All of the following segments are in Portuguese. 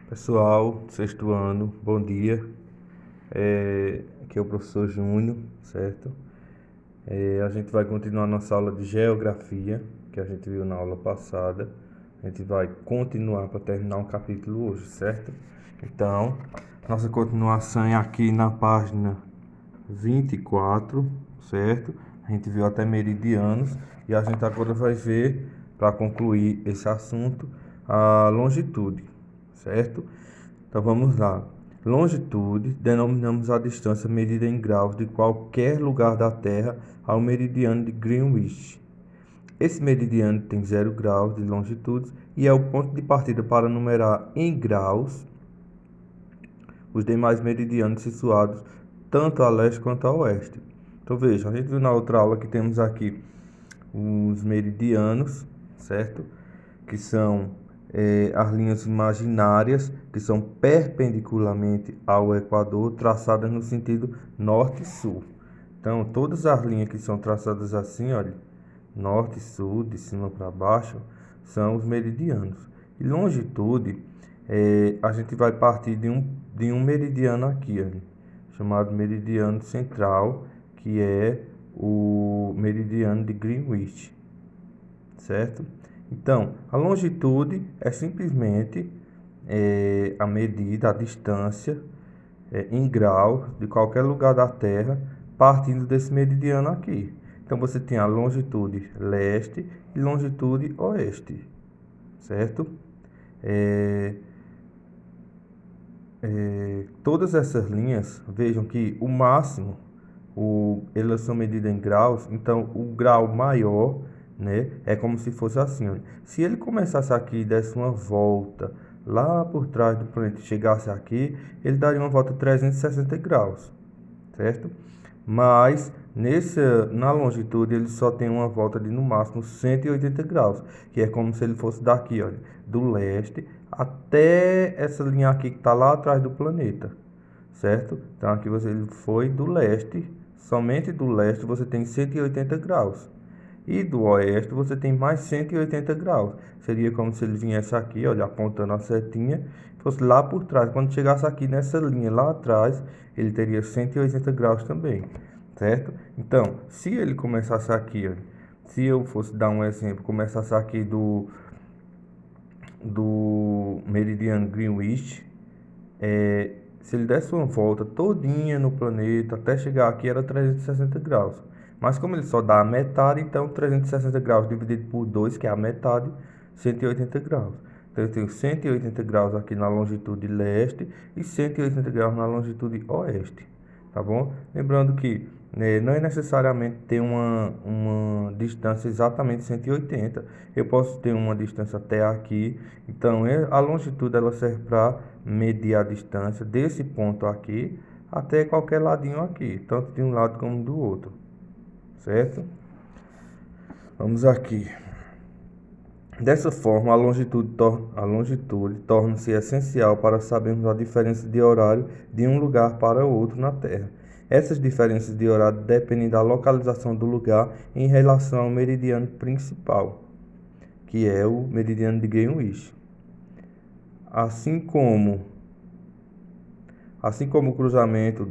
Pessoal, sexto ano, bom dia. Aqui é o professor Júnior, certo? A gente vai continuar nossa aula de geografia, que a gente viu na aula passada. A gente vai continuar para terminar um capítulo hoje, certo? Então, nossa continuação é aqui na página 24, certo? A gente viu até meridianos e a gente agora vai ver, para concluir esse assunto, a longitude, certo? Então vamos lá. Longitude denominamos a distância medida em graus de qualquer lugar da Terra ao meridiano de Greenwich. Esse meridiano tem 0 graus de longitude e é o ponto de partida para numerar em graus os demais meridianos situados tanto a leste quanto a oeste. Então veja, a gente viu na outra aula que temos aqui os meridianos, certo? Que são as linhas imaginárias que são perpendicularmente ao Equador, traçadas no sentido norte e sul. Então, todas as linhas que são traçadas assim, olha, norte e sul, de cima para baixo, são os meridianos. E longitude, a gente vai partir de um meridiano aqui, olha, chamado meridiano central, que é o meridiano de Greenwich, certo? Então, a longitude é simplesmente a medida, a distância em graus de qualquer lugar da Terra, partindo desse meridiano aqui. Então, você tem a longitude leste e longitude oeste, certo? Todas essas linhas, vejam que o máximo, elas são medidas em graus, então o grau maior, né, é como se fosse assim, olha. Se ele começasse aqui e desse uma volta lá por trás do planeta e chegasse aqui, ele daria uma volta de 360 graus, certo? Mas na longitude ele só tem uma volta de no máximo 180 graus, que é como se ele fosse daqui, olha, do leste até essa linha aqui que está lá atrás do planeta, certo? Então aqui ele foi do leste, somente do leste você tem 180 graus. E do oeste você tem mais 180 graus. Seria como se ele viesse aqui, olha, apontando a setinha, fosse lá por trás. Quando chegasse aqui nessa linha lá atrás, ele teria 180 graus também, certo? Então, se ele começasse aqui, olha, se eu fosse dar um exemplo, começasse aqui do meridiano Greenwich, se ele desse uma volta todinha no planeta até chegar aqui era 360 graus. Mas como ele só dá a metade, então 360 graus dividido por 2, que é a metade, 180 graus. Então eu tenho 180 graus aqui na longitude leste e 180 graus na longitude oeste, tá bom? Lembrando que não é necessariamente ter uma distância exatamente 180. Eu posso ter uma distância até aqui. Então a longitude ela serve para medir a distância desse ponto aqui até qualquer ladinho aqui, tanto de um lado como do outro, certo? Vamos aqui. Dessa forma, a longitude torna-se essencial para sabermos a diferença de horário de um lugar para outro na Terra. Essas diferenças de horário dependem da localização do lugar em relação ao meridiano principal, que é o meridiano de Greenwich. Assim como o cruzamento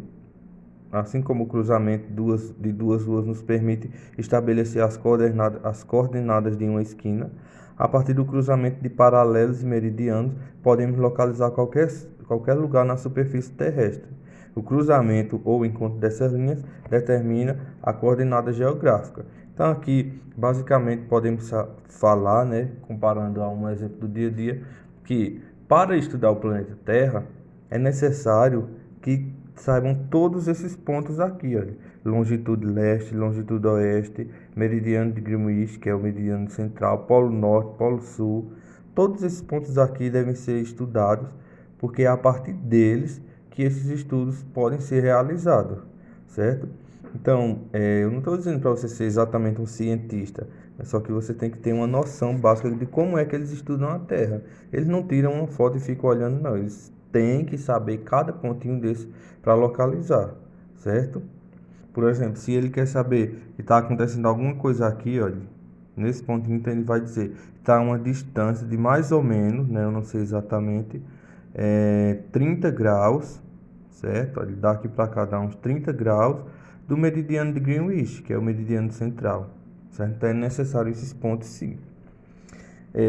de duas ruas nos permite estabelecer as coordenadas de uma esquina, a partir do cruzamento de paralelos e meridianos, podemos localizar qualquer lugar na superfície terrestre. O cruzamento ou encontro dessas linhas determina a coordenada geográfica. Então aqui, basicamente, podemos falar, né, comparando a um exemplo do dia a dia, que para estudar o planeta Terra, é necessário que saibam todos esses pontos aqui, olha. Longitude leste, longitude oeste, meridiano de Greenwich, que é o meridiano central, polo norte, polo sul. Todos esses pontos aqui devem ser estudados, porque é a partir deles que esses estudos podem ser realizados, certo? Então, eu não estou dizendo para você ser exatamente um cientista, é só que você tem que ter uma noção básica de como é que eles estudam a Terra. Eles não tiram uma foto e ficam olhando, não. Eles têm que saber cada pontinho desse para localizar, certo? Por exemplo, se ele quer saber que está acontecendo alguma coisa aqui, olha, nesse pontinho, então ele vai dizer que está a uma distância de mais ou menos, né? Eu não sei exatamente, 30 graus, certo? Ele dá aqui para cá, dá uns 30 graus do meridiano de Greenwich, que é o meridiano central, certo? Então é necessário esses pontos sim.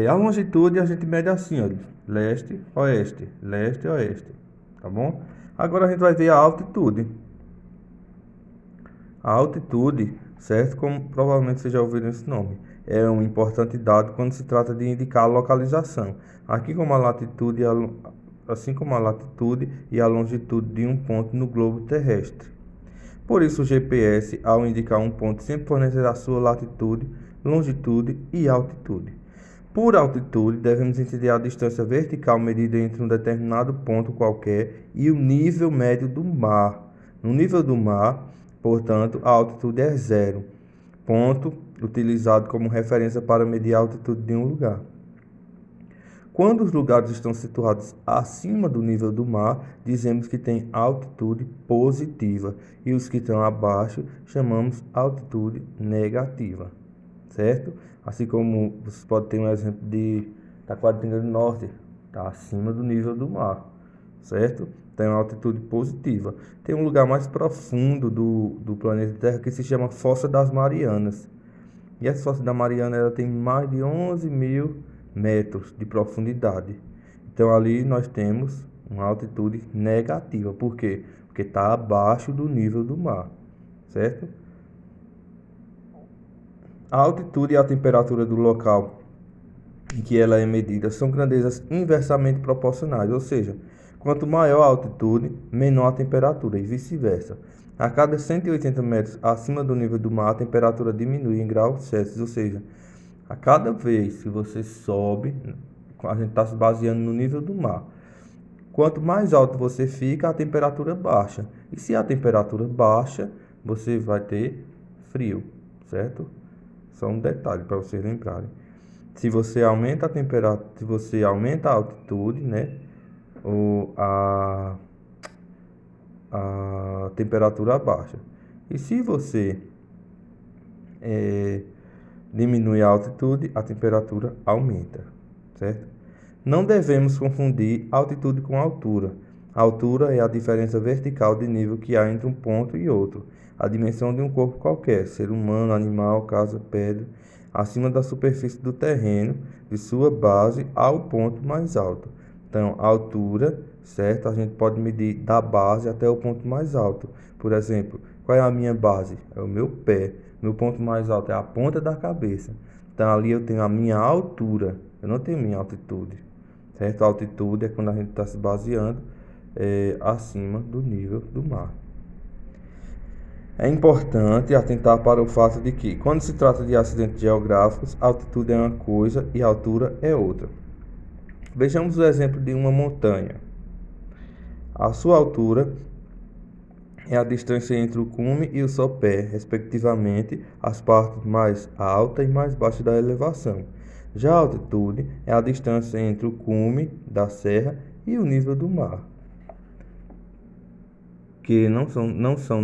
A longitude a gente mede assim, ó, leste, oeste, tá bom? Agora a gente vai ver a altitude. A altitude, certo? Como provavelmente vocês já ouviram esse nome, é um importante dado quando se trata de indicar a localização. Aqui como a latitude, assim como a latitude e a longitude de um ponto no globo terrestre. Por isso o GPS, ao indicar um ponto, sempre fornecerá sua latitude, longitude e altitude. Por altitude, devemos entender a distância vertical medida entre um determinado ponto qualquer e o nível médio do mar. No nível do mar, portanto, a altitude é zero, ponto utilizado como referência para medir a altitude de um lugar. Quando os lugares estão situados acima do nível do mar, dizemos que tem altitude positiva, e os que estão abaixo chamamos altitude negativa, certo? Assim como vocês podem ter um exemplo de Taquaritinga do Norte, está acima do nível do mar, certo? Tem uma altitude positiva. Tem um lugar mais profundo do planeta Terra que se chama Fossa das Marianas. E essa Fossa da Mariana ela tem mais de 11.000 metros de profundidade. Então ali nós temos uma altitude negativa. Por quê? Porque está abaixo do nível do mar, certo? A altitude e a temperatura do local em que ela é medida são grandezas inversamente proporcionais, ou seja, quanto maior a altitude, menor a temperatura e vice-versa. A cada 180 metros acima do nível do mar, a temperatura diminui em graus Celsius, ou seja, a cada vez que você sobe, a gente está se baseando no nível do mar. Quanto mais alto você fica, a temperatura baixa. E se a temperatura baixa, você vai ter frio, certo? Só um detalhe para vocês lembrarem. Se você aumenta a temperatura, se você aumenta a altitude, né? A temperatura baixa. E se você diminui a altitude, a temperatura aumenta, certo? Não devemos confundir altitude com altura. A altura é a diferença vertical de nível que há entre um ponto e outro. A dimensão de um corpo qualquer, ser humano, animal, casa, pedra, acima da superfície do terreno, de sua base ao ponto mais alto. Então, a altura, certo? A gente pode medir da base até o ponto mais alto. Por exemplo, qual é a minha base? É o meu pé. Meu ponto mais alto é a ponta da cabeça. Então, ali eu tenho a minha altura. Eu não tenho minha altitude, certo? A altitude é quando a gente está se baseando acima do nível do mar. É importante atentar para o fato de que, quando se trata de acidentes geográficos, altitude é uma coisa e altura é outra. Vejamos o exemplo de uma montanha. A sua altura é a distância entre o cume e o sopé, respectivamente, as partes mais alta e mais baixa da elevação. Já a altitude é a distância entre o cume da serra e o nível do mar, que não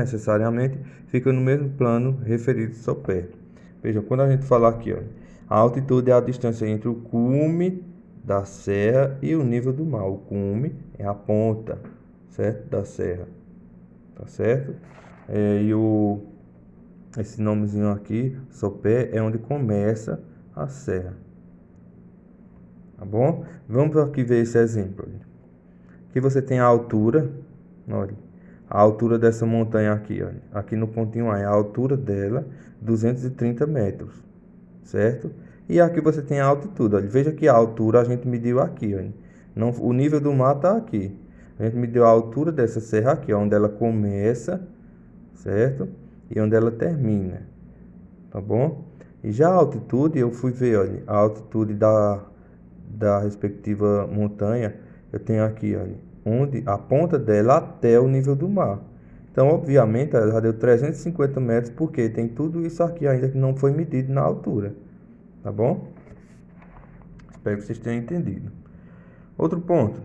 necessariamente ficam no mesmo plano referido sopé. Veja, quando a gente falar aqui, ó, a altitude é a distância entre o cume da serra e o nível do mar. O cume é a ponta, certo? Da serra, tá certo? Esse nomezinho aqui, sopé, é onde começa a serra, tá bom? Vamos aqui ver esse exemplo. Aqui você tem a altura, olha, a altura dessa montanha aqui, olha, aqui no pontinho A, é a altura dela, 230 metros, certo? E aqui você tem a altitude, olha, veja que a altura a gente mediu aqui, olha, não, o nível do mar está aqui. A gente mediu a altura dessa serra aqui, onde ela começa, certo? E onde ela termina, tá bom? E já a altitude, eu fui ver, olha, a altitude da respectiva montanha, eu tenho aqui, olha, onde a ponta dela até o nível do mar. Então, obviamente, ela já deu 350 metros, porque tem tudo isso aqui ainda que não foi medido na altura, tá bom? Espero que vocês tenham entendido. Outro ponto.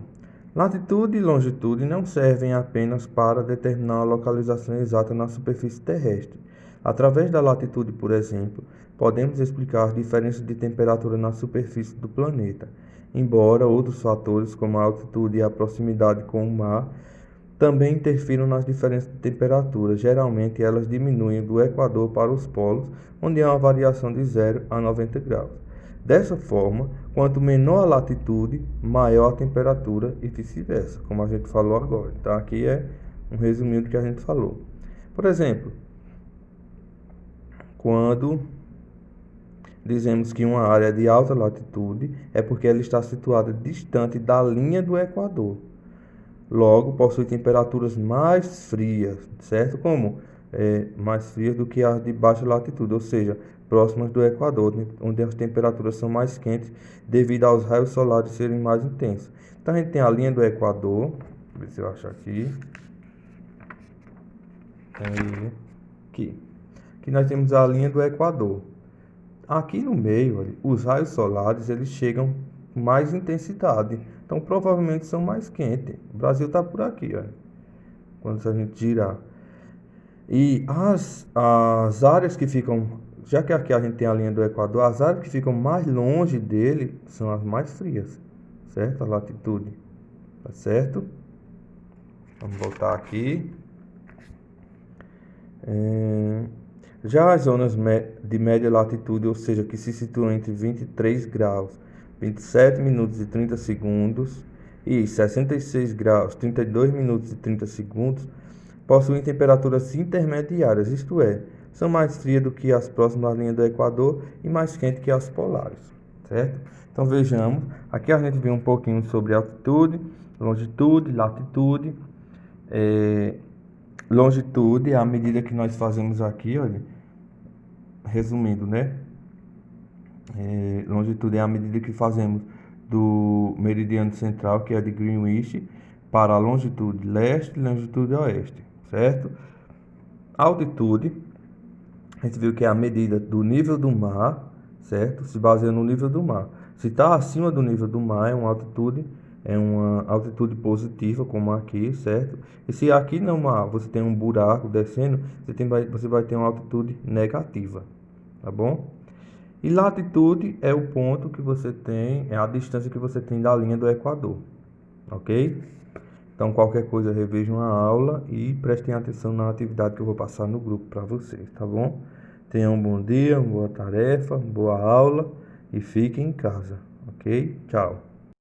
Latitude e longitude não servem apenas para determinar a localização exata na superfície terrestre. Através da latitude, por exemplo, podemos explicar as diferenças de temperatura na superfície do planeta. embora outros fatores, como a altitude e a proximidade com o mar, também interfiram nas diferenças de temperatura. Geralmente, elas diminuem do Equador para os polos, onde há uma variação de 0 a 90 graus. Dessa forma, quanto menor a latitude, maior a temperatura e vice-versa, como a gente falou agora. Então, aqui é um resuminho do que a gente falou. Por exemplo, quando dizemos que uma área é de alta latitude, é porque ela está situada distante da linha do Equador. Logo, possui temperaturas mais frias, certo? Como? Mais frias do que as de baixa latitude, ou seja, próximas do Equador, onde as temperaturas são mais quentes devido aos raios solares serem mais intensos. Então, a gente tem a linha do Equador, deixa eu ver se eu acho aqui. Aqui. Aqui nós temos a linha do Equador. Aqui no meio, olha, os raios solares eles chegam com mais intensidade, então provavelmente são mais quentes. O Brasil está por aqui, olha, quando a gente girar. E as áreas que ficam, já que aqui a gente tem a linha do Equador, as áreas que ficam mais longe dele são as mais frias, certo? A latitude, tá certo? Vamos voltar aqui. Já as zonas de média latitude, ou seja, que se situam entre 23 graus, 27 minutos e 30 segundos e 66 graus, 32 minutos e 30 segundos, possuem temperaturas intermediárias, isto é, são mais frias do que as próximas à linha do Equador e mais quentes que as polares, certo? Então vejamos, aqui a gente viu um pouquinho sobre altitude, longitude, latitude. Longitude é a medida que nós fazemos aqui, olha, resumindo, né? Longitude é a medida que fazemos do meridiano central, que é de Greenwich, para a longitude leste e longitude oeste, certo? Altitude, a gente viu que é a medida do nível do mar, certo? Se baseia no nível do mar. Se está acima do nível do mar, é uma altitude positiva, como aqui, certo? E se aqui no mar você tem um buraco descendo, você vai ter uma altitude negativa, tá bom? E latitude é o ponto que você tem, é a distância que você tem da linha do Equador, ok? Então, qualquer coisa, revejam a aula e prestem atenção na atividade que eu vou passar no grupo para vocês, tá bom? Tenham um bom dia, uma boa tarefa, boa aula e fiquem em casa, ok? Tchau.